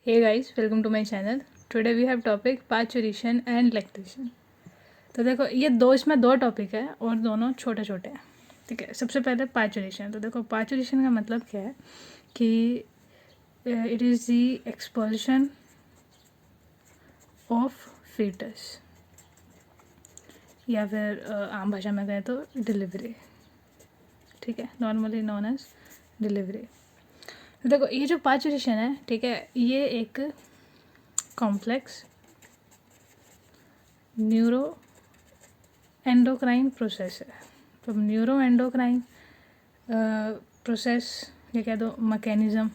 Hey guys, welcome to my channel. Today we have topic parturition and lactation. तो देखो ये इसमें दो टॉपिक है और दोनों छोटे छोटे हैं. ठीक है. सबसे पहले पार्चुरेशन. तो देखो पार्चुरेशन का मतलब क्या है कि it is the expulsion of foetus या फिर आम भाषा में कहें तो डिलीवरी. ठीक है. Normally known as delivery. तो देखो ये जो पार्चुरेशन है, ठीक है, ये एक कॉम्प्लेक्स न्यूरो एंडोक्राइन प्रोसेस है. तो न्यूरो एंडोक्राइन प्रोसेस ये कह दो मैकेनिज़्म.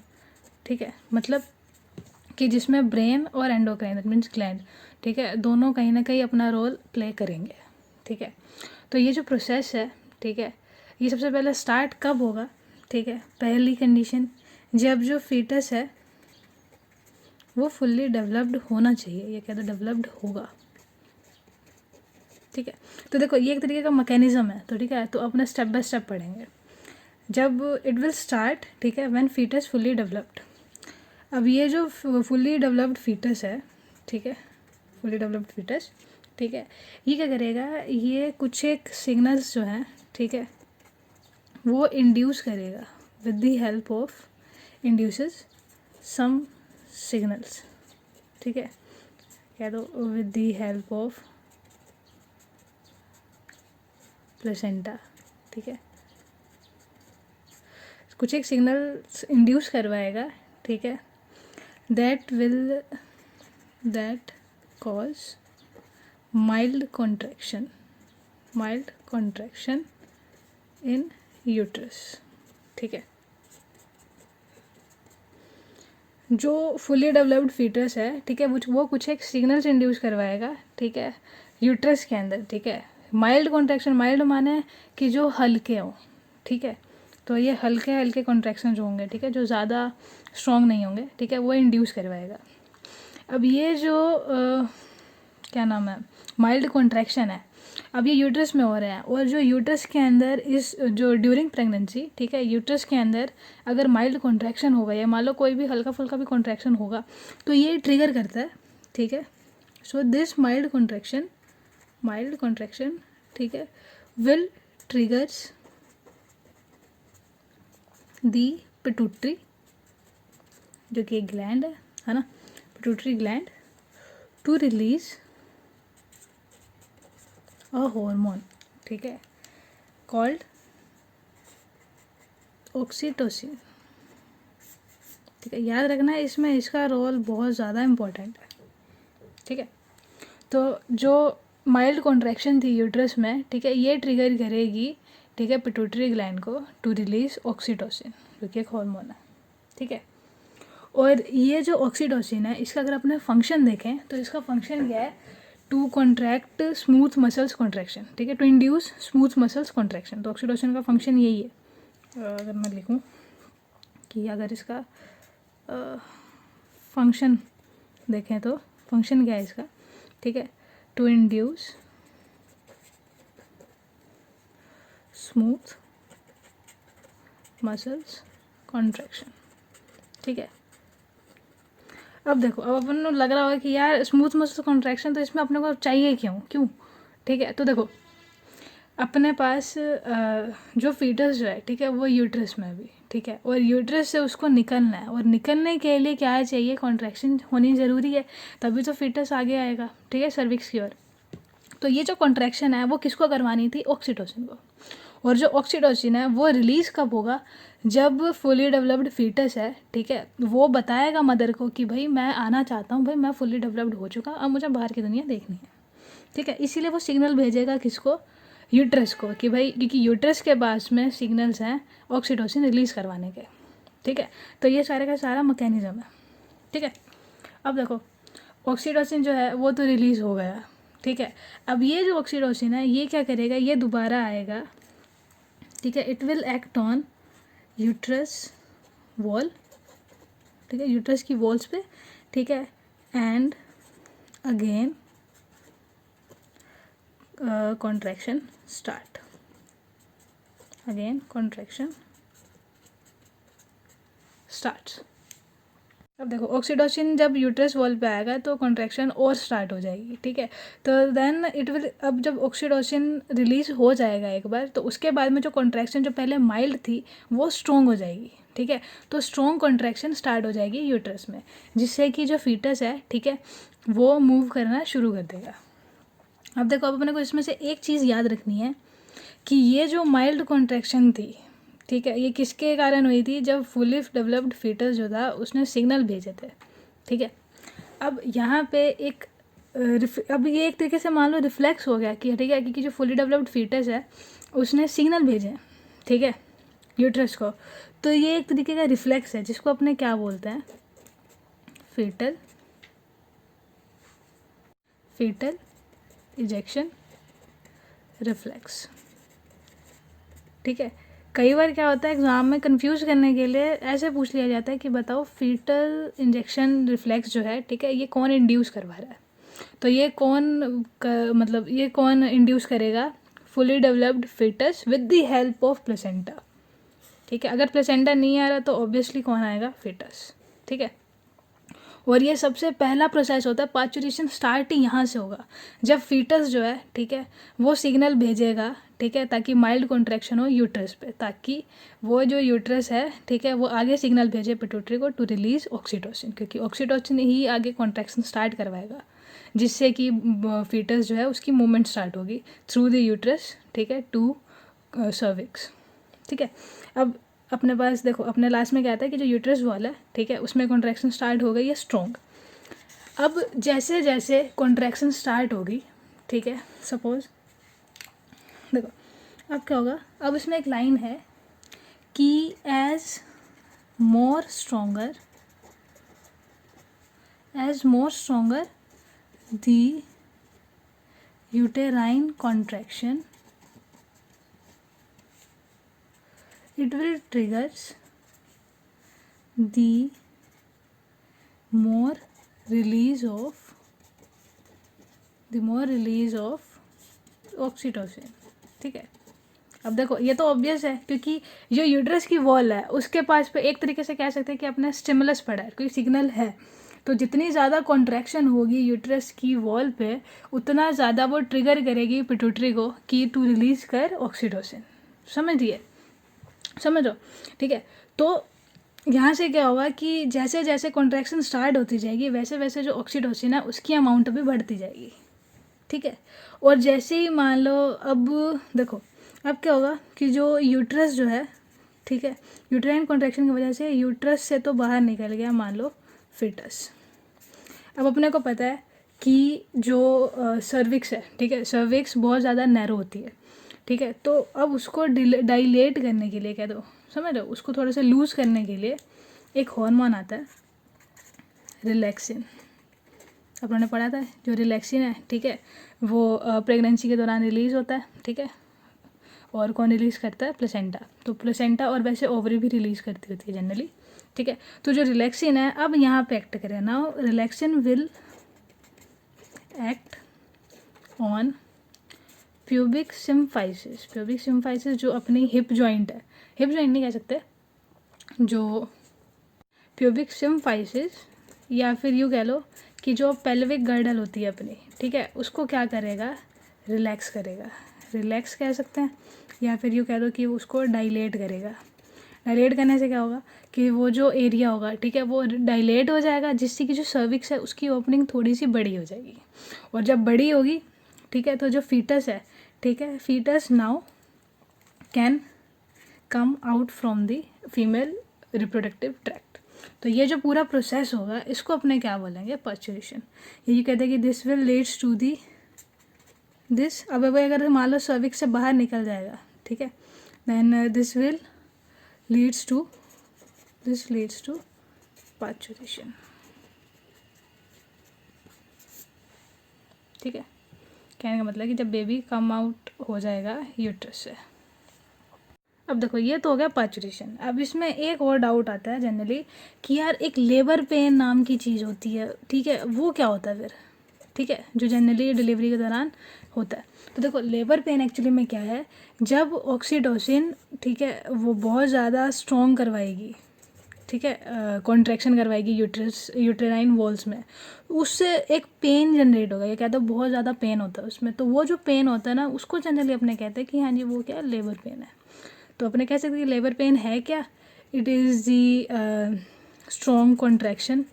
ठीक है. मतलब कि जिसमें ब्रेन और एंडोक्राइन दैट मीन्स ग्लैंड, ठीक है, दोनों कहीं ना कहीं अपना रोल प्ले करेंगे. ठीक है. तो ये जो प्रोसेस है, ठीक है, ये सबसे पहले स्टार्ट कब होगा? ठीक है. पहली कंडीशन, जब जो फीटस है वो फुल्ली डेवलप्ड होना चाहिए. ये कहते डेवलप्ड होगा. ठीक है. तो देखो ये एक तरीके का मैकेनिज़्म है. तो ठीक है, तो अपने स्टेप बाय स्टेप पढ़ेंगे. जब इट विल स्टार्ट, ठीक है, व्हेन फीटस फुल्ली डेवलप्ड. अब ये जो फुल्ली डेवलप्ड फीटस है, ठीक है, फुल्ली डेवलप्ड फीटस, ठीक है, ये क्या करेगा? ये कुछ एक सिग्नल्स जो हैं, ठीक है, वो इंड्यूस करेगा with the help of induces some signals. ठीक है. कह दो with the help of placenta. ठीक है. कुछ एक सिग्नल्स इंड्यूस करवाएगा. ठीक है. That cause mild contraction in uterus. ठीक है. जो फुली डेवलप्ड फीटस है, ठीक है, वो कुछ एक सिग्नल्स इंड्यूस करवाएगा. ठीक है. यूट्रस के अंदर. ठीक है. माइल्ड कॉन्ट्रैक्शन, माइल्ड माने कि जो हल्के हों. ठीक है. तो ये हल्के हल्के कॉन्ट्रैक्शन जो होंगे, ठीक है, जो ज़्यादा स्ट्रॉन्ग नहीं होंगे, ठीक है, वो इंड्यूस करवाएगा. अब ये जो क्या नाम है, माइल्ड कॉन्ट्रैक्शन है, अब ये यूट्रस में हो रहा है. और जो यूट्रस के अंदर इस जो ड्यूरिंग प्रेगनेंसी, ठीक है, यूट्रस के अंदर अगर माइल्ड कॉन्ट्रैक्शन होगा या मान लो कोई भी हल्का फुल्का भी कॉन्ट्रैक्शन होगा, तो ये ट्रिगर करता है. ठीक है. सो दिस माइल्ड कॉन्ट्रैक्शन, ठीक है, विल ट्रिगर्स दी पिट्यूटरी, जो कि एक ग्लैंड है ना, pituitary gland, to release a hormone. ठीक है. Called oxytocin. ठीक है. याद रखना इसमें इसका रोल बहुत ज़्यादा इम्पोर्टेंट है. ठीक है. तो जो माइल्ड कॉन्ट्रैक्शन थी यूट्रस में, ठीक है, ये ट्रिगर करेगी, ठीक है, पिट्यूटरी ग्लैंड को टू रिलीज ऑक्सीटोसिन, जो कि एक हार्मोन है. ठीक है. और ये जो ऑक्सीटोसिन है, इसका अगर अपने फंक्शन देखें तो इसका फंक्शन क्या है? To contract smooth muscles contraction. ठीक है. To induce smooth muscles contraction. तो ऑक्सीटोसिन का फंक्शन यही है. अगर मैं लिखूं कि अगर इसका फंक्शन देखें तो फंक्शन क्या है इसका? ठीक है. To induce smooth muscles contraction. ठीक है. अब देखो, अब अपन को लग रहा होगा कि यार स्मूथ मसल कॉन्ट्रैक्शन तो इसमें अपने को चाहिए क्यों? ठीक है. तो देखो अपने पास जो फीटस जो है, ठीक है, वो यूट्रस में भी, ठीक है, और यूट्रस से उसको निकलना है. और निकलने के लिए क्या चाहिए? कॉन्ट्रैक्शन होनी ज़रूरी है, तभी तो फीटस आगे आएगा. ठीक है. सर्विक्स की ओर. तो ये जो कॉन्ट्रैक्शन है वो किसको करवानी थी? ऑक्सीटोसिन को. और जो ऑक्सीटोसिन है वो रिलीज़ कब होगा? जब फुली डेवलप्ड फीटस है, ठीक है, वो बताएगा मदर को कि भाई मैं आना चाहता हूँ, भाई मैं फुली डेवलप्ड हो चुका, अब मुझे बाहर की दुनिया देखनी है. ठीक है. इसीलिए वो सिग्नल भेजेगा किसको? यूट्रस को, कि भाई क्योंकि यूट्रस के पास में सिग्नल्स हैं ऑक्सीटोसिन रिलीज़ करवाने के. ठीक है. तो ये सारे का सारा मैकेनिज़्म है. ठीक है. अब देखो ऑक्सीटोसिन जो है वो तो रिलीज़ हो गया. ठीक है. अब ये जो ऑक्सीटोसिन है ये क्या करेगा? ये दोबारा आएगा. ठीक है. It will act on uterus wall. ठीक है. यूट्रस की वॉल्स पे. ठीक है. And again contraction start. Again contraction starts. अब देखो ऑक्सीटोसिन जब यूट्रस वॉल पे आएगा तो कॉन्ट्रैक्शन और स्टार्ट हो जाएगी, ठीक है। तो देन इट विल, अब जब ऑक्सीटोसिन रिलीज हो जाएगा एक बार, तो उसके बाद में जो कॉन्ट्रैक्शन जो पहले माइल्ड थी वो स्ट्रॉन्ग हो जाएगी, ठीक है। तो स्ट्रॉन्ग कॉन्ट्रैक्शन स्टार्ट हो जाएगी यूट्रस में, जिससे कि जो फीटस है, ठीक है, वो मूव करना शुरू कर देगा। अब देखो, अब अपने को इसमें से एक चीज़ याद रखनी है कि ये जो माइल्ड कॉन्ट्रैक्शन थी, ठीक है, ये किसके कारण हुई थी? जब फुली डेवलप्ड फीटस जो था उसने सिग्नल भेजे थे, ठीक है। अब यहाँ पे एक अब ये एक तरीके से मान लो रिफ्लेक्स हो गया कि ठीक है, क्योंकि जो फुली डेवलप्ड फीटस है उसने सिग्नल भेजे, ठीक है, यूट्रस को। तो ये एक तरीके का रिफ्लेक्स है जिसको अपने क्या बोलते हैं? फीटल इजेक्शन रिफ्लेक्स, ठीक है। कई बार क्या होता है एग्ज़ाम में कंफ्यूज करने के लिए ऐसे पूछ लिया जाता है कि बताओ फीटल इंजेक्शन रिफ्लेक्स जो है, ठीक है, ये कौन इंड्यूस करवा रहा है? तो ये मतलब ये कौन इंड्यूस करेगा? Fully developed foetus with the help of placenta, ठीक है। अगर प्लेसेंटा नहीं आ रहा तो ऑब्वियसली कौन आएगा? फीटस, ठीक है। और ये सबसे पहला प्रोसेस होता है, पार्चुरेशन स्टार्ट ही यहाँ से होगा, जब फीटस जो है, ठीक है, वो सिग्नल भेजेगा, ठीक है, ताकि माइल्ड कॉन्ट्रैक्शन हो यूट्रस पे, ताकि वो जो यूट्रस है, ठीक है, वो आगे सिग्नल भेजे पिट्यूटरी को टू रिलीज ऑक्सीटोसिन, क्योंकि ऑक्सीटोसिन ही आगे कॉन्ट्रैक्शन स्टार्ट करवाएगा, जिससे कि फीटस जो है उसकी मूवमेंट स्टार्ट होगी थ्रू द यूट्रस, ठीक है, टू सर्विक्स, ठीक है। अब अपने पास देखो, अपने लास्ट में क्या आता है कि जो यूट्रस वॉल है, ठीक है, उसमें कॉन्ट्रैक्शन स्टार्ट हो गई है स्ट्रॉन्ग। अब जैसे जैसे कॉन्ट्रैक्शन स्टार्ट होगी, ठीक है, सपोज देखो अब क्या होगा, अब इसमें एक लाइन है कि as more stronger the uterine contraction it will triggers the more release of oxytocin, ठीक है। अब देखो ये तो ऑब्वियस है, क्योंकि जो यूट्रस की वॉल है उसके पास पे एक तरीके से कह सकते हैं कि अपना स्टिमुलस पड़ा है, कोई सिग्नल है, तो जितनी ज़्यादा कॉन्ट्रैक्शन होगी यूट्रस की वॉल पे उतना ज़्यादा वो ट्रिगर करेगी पिट्यूटरी को कि टू रिलीज कर ऑक्सीटोसिन। समझो, ठीक है। तो यहाँ से क्या होगा कि जैसे जैसे कॉन्ट्रैक्शन स्टार्ट होती जाएगी वैसे वैसे जो ऑक्सीटोसिन है उसकी अमाउंट भी बढ़ती जाएगी, ठीक है। और जैसे ही मान लो, अब देखो अब क्या होगा कि जो यूट्रस जो है, ठीक है, यूट्राइन कॉन्ट्रैक्शन की वजह से यूट्रस से तो बाहर निकल गया मान लो फीटस। अब अपने को पता है कि जो सर्विक्स है, ठीक है, सर्विक्स बहुत ज़्यादा नैरो होती है, ठीक है। तो अब उसको डाइलेट करने के लिए, कह दो समझ रहे हो, उसको थोड़ा सा लूज़ करने के लिए एक हार्मोन आता है रिलैक्सिन। अपन ने पढ़ा था जो रिलैक्सिन है, ठीक है, वो प्रेगनेंसी के दौरान रिलीज़ होता है, ठीक है। और कौन रिलीज़ करता है? प्लेसेंटा। तो प्लेसेंटा और वैसे ओवरी भी रिलीज़ करती होती है जनरली, ठीक है। तो जो रिलैक्सिन है अब यहाँ पे एक्ट करे, now relaxin will act on pubic symphysis जो अपनी हिप जॉइंट है, हिप जॉइंट नहीं कह सकते, जो प्यूबिक सिम्फाइसिस, या फिर यूँ कह लो कि जो पेल्विक गर्डल होती है अपनी, ठीक है, उसको क्या करेगा? रिलैक्स करेगा, रिलैक्स कह सकते हैं, या फिर यूँ कह दो कि उसको डाइलेट करेगा। डाइलेट करने से क्या होगा कि वो जो एरिया होगा, ठीक है, वो डाइलेट हो जाएगा, जिससे कि जो सर्विक्स है उसकी ओपनिंग थोड़ी सी बड़ी हो जाएगी। और जब बड़ी होगी, ठीक है, तो जो फीटस है, ठीक है, foetus now can come out from the female reproductive tract. तो ये जो पूरा प्रोसेस होगा इसको अपने क्या बोलेंगे? पार्चुरेशन। ये कहते हैं कि this will leads to the this, अब अगर मान लो सर्विक्स से बाहर निकल जाएगा, ठीक है, then this leads to parturition, ठीक है। कहने का मतलब कि जब बेबी कम आउट हो जाएगा यूट्रस से। अब देखो ये तो हो गया पार्चुरेशन। अब इसमें एक और डाउट आता है जनरली कि यार एक लेबर पेन नाम की चीज़ होती है, ठीक है, वो क्या होता है फिर? ठीक है, जो जनरली डिलीवरी के दौरान होता है। तो देखो लेबर पेन एक्चुअली में क्या है, जब ऑक्सीटोसिन, ठीक है, वो बहुत ज़्यादा स्ट्रॉन्ग करवाएगी, ठीक है, कॉन्ट्रैक्शन करवाएगी यूट्राइन वॉल्स में, उससे एक पेन जनरेट होगा। ये कहते हैं बहुत ज़्यादा पेन होता है उसमें, तो वो जो पेन होता है ना उसको जनरली अपने कहते हैं कि हाँ जी वो क्या लेबर पेन है। तो अपने कह सकते हैं कि लेबर पेन है क्या, it is the strong contraction,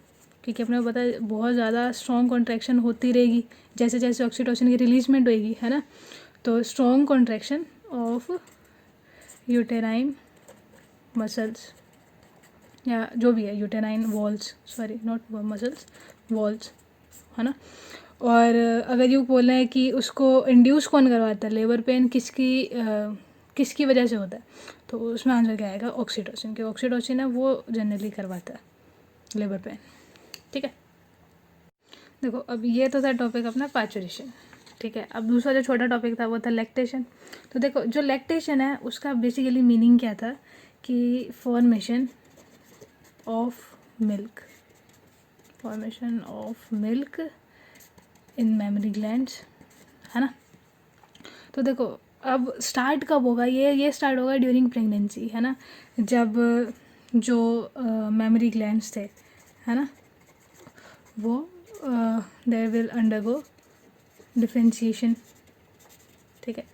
क्योंकि अपने को पता है बहुत ज़्यादा स्ट्रॉन्ग कॉन्ट्रैक्शन होती रहेगी जैसे जैसे ऑक्सीटोसिन की रिलीजमेंट होएगी, है ना। तो strong contraction of uterine muscles या जो भी है, uterine walls, sorry not muscles, walls, है ना। और अगर यूँ बोल रहे हैं कि उसको इंड्यूस कौन करवाता है, लेबर पेन किसकी वजह से होता है, तो उसमें आंसर क्या आएगा, ऑक्सीटोसिन, कि ऑक्सीटोसिन है वो जनरली करवाता है लेबर पेन, ठीक है। देखो अब ये तो था टॉपिक अपना पार्चुरेशन, ठीक है। अब दूसरा जो छोटा टॉपिक था वो था लैक्टेशन। तो देखो जो लैक्टेशन है उसका बेसिकली मीनिंग क्या था कि formation of milk in mammary glands, है ना। तो देखो अब स्टार्ट कब होगा, ये स्टार्ट होगा ड्यूरिंग प्रेगनेंसी, है ना, जब जो मेमरी ग्लैंड्स थे, है ना, वो दे विल अंडरगो डिफरेंशिएशन, ठीक है,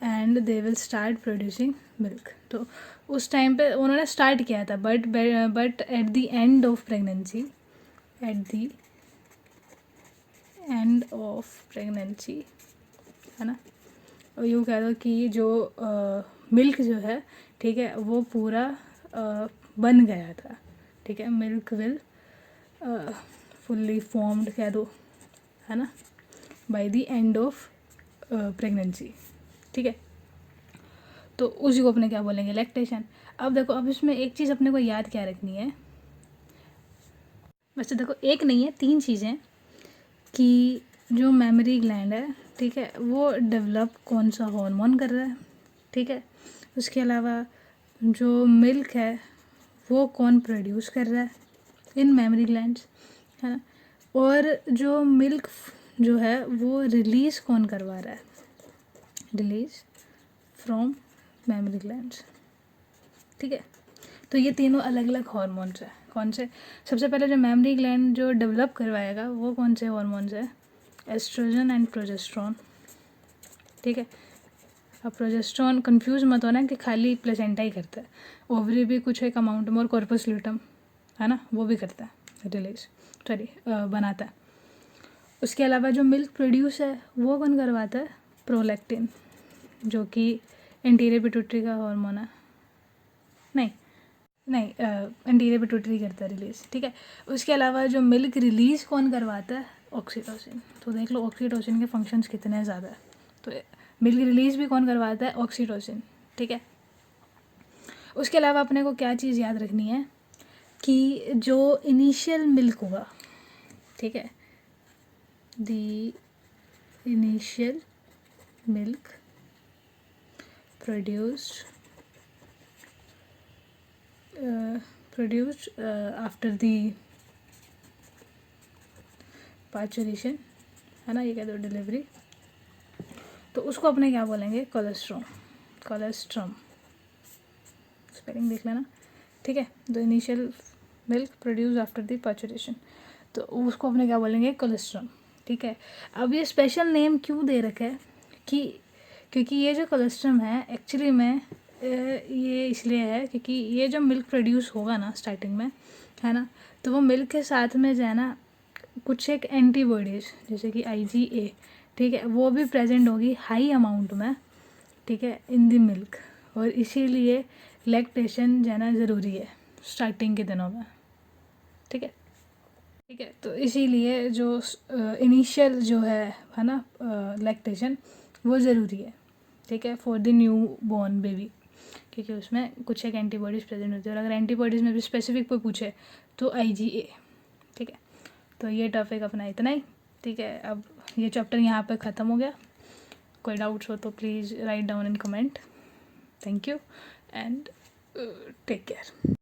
and they will start producing milk. तो उस टाइम पे उन्होंने स्टार्ट किया था, but at the end of pregnancy, है ना, और यूँ कह दो कि जो मिल्क जो है, ठीक है, वो पूरा बन गया था, ठीक है, मिल्क विल फुल्ली फॉर्म्ड कह दो, है ना, by the end of pregnancy, ठीक है। तो उसी को अपने क्या बोलेंगे, लैक्टेशन। अब देखो अब इसमें एक चीज़ अपने को याद क्या रखनी है, वैसे देखो एक नहीं है 3 चीज़ें, कि जो मेमरी ग्लैंड है, ठीक है, वो डेवलप कौन सा हार्मोन कर रहा है, ठीक है, उसके अलावा जो मिल्क है वो कौन प्रोड्यूस कर रहा है इन मेमरी ग्लैंड्स, है ना, और जो मिल्क जो है वो रिलीज़ कौन करवा रहा है, रिलीज फ्रॉम मेमरी ग्लैंड्स, ठीक है। तो ये तीनों अलग अलग हार्मोन्स है, कौन से, सबसे पहले जो मेमरी ग्लैंड जो डेवलप करवाएगा वो कौन से हार्मोन्स है, एस्ट्रोजन एंड प्रोजेस्ट्रॉन, ठीक है। अब प्रोजेस्ट्रॉन कंफ्यूज मत होना कि खाली प्लेसेंटा ही करता है, ओवरी भी कुछ एक अमाउंट में, और कॉर्पस ल्यूटम, है ना, वो भी करता है रिलीज, सॉरी बनाता है। उसके अलावा जो मिल्क प्रोड्यूस है वो कौन करवाता है, प्रोलैक्टिन, जो कि एंटीरियर पिट्यूटरी का हार्मोन है, नहीं एंटीरियर पिट्यूटरी करता है रिलीज, ठीक है। उसके अलावा जो मिल्क रिलीज़ कौन करवाता है, ऑक्सीटोसिन। तो देख लो ऑक्सीटोसिन के फंक्शंस कितने ज़्यादा है। तो मिल्क रिलीज़ भी कौन करवाता है, ऑक्सीटोसिन, ठीक है। उसके अलावा अपने को क्या चीज़ याद रखनी है कि जो इनिशियल मिल्क होगा, ठीक है, the initial milk produced after the parturition, है ना, ये कह दो डिलीवरी, तो उसको अपने क्या बोलेंगे, कोलेस्ट्रॉम, स्पेलिंग देख लेना, ठीक है। The initial milk produce after the parturition, तो उसको अपने क्या बोलेंगे, कोलेस्ट्रॉम, ठीक है। अब ये स्पेशल नेम क्यों दे रखा है क्योंकि ये जो कोलेस्ट्रॉम है एक्चुअली में ये इसलिए है क्योंकि ये जो मिल्क प्रोड्यूस होगा ना स्टार्टिंग में, है ना, तो वो मिल्क के साथ में जो है ना कुछ एक एंटीबॉडीज़ जैसे कि IgA, ठीक है, वो भी प्रेजेंट होगी हाई अमाउंट में, ठीक है, इन द मिल्क, और इसीलिए लैक्टेशन जो है ना ज़रूरी है स्टार्टिंग के दिनों में, ठीक है, ठीक है। तो इसीलिए जो इनिशियल जो है ना लैक्टेशन वो ज़रूरी है, ठीक है, for the new born baby, क्योंकि उसमें कुछ एक एंटीबॉडीज़ प्रेजेंट होती है, और अगर एंटीबॉडीज़ में भी स्पेसिफिक कोई पूछे तो IgA, ठीक है। तो ये टॉपिक अपना इतना ही, ठीक है। अब ये चैप्टर यहाँ पे ख़त्म हो गया, कोई डाउट्स हो तो please write down in comment. Thank you and take care.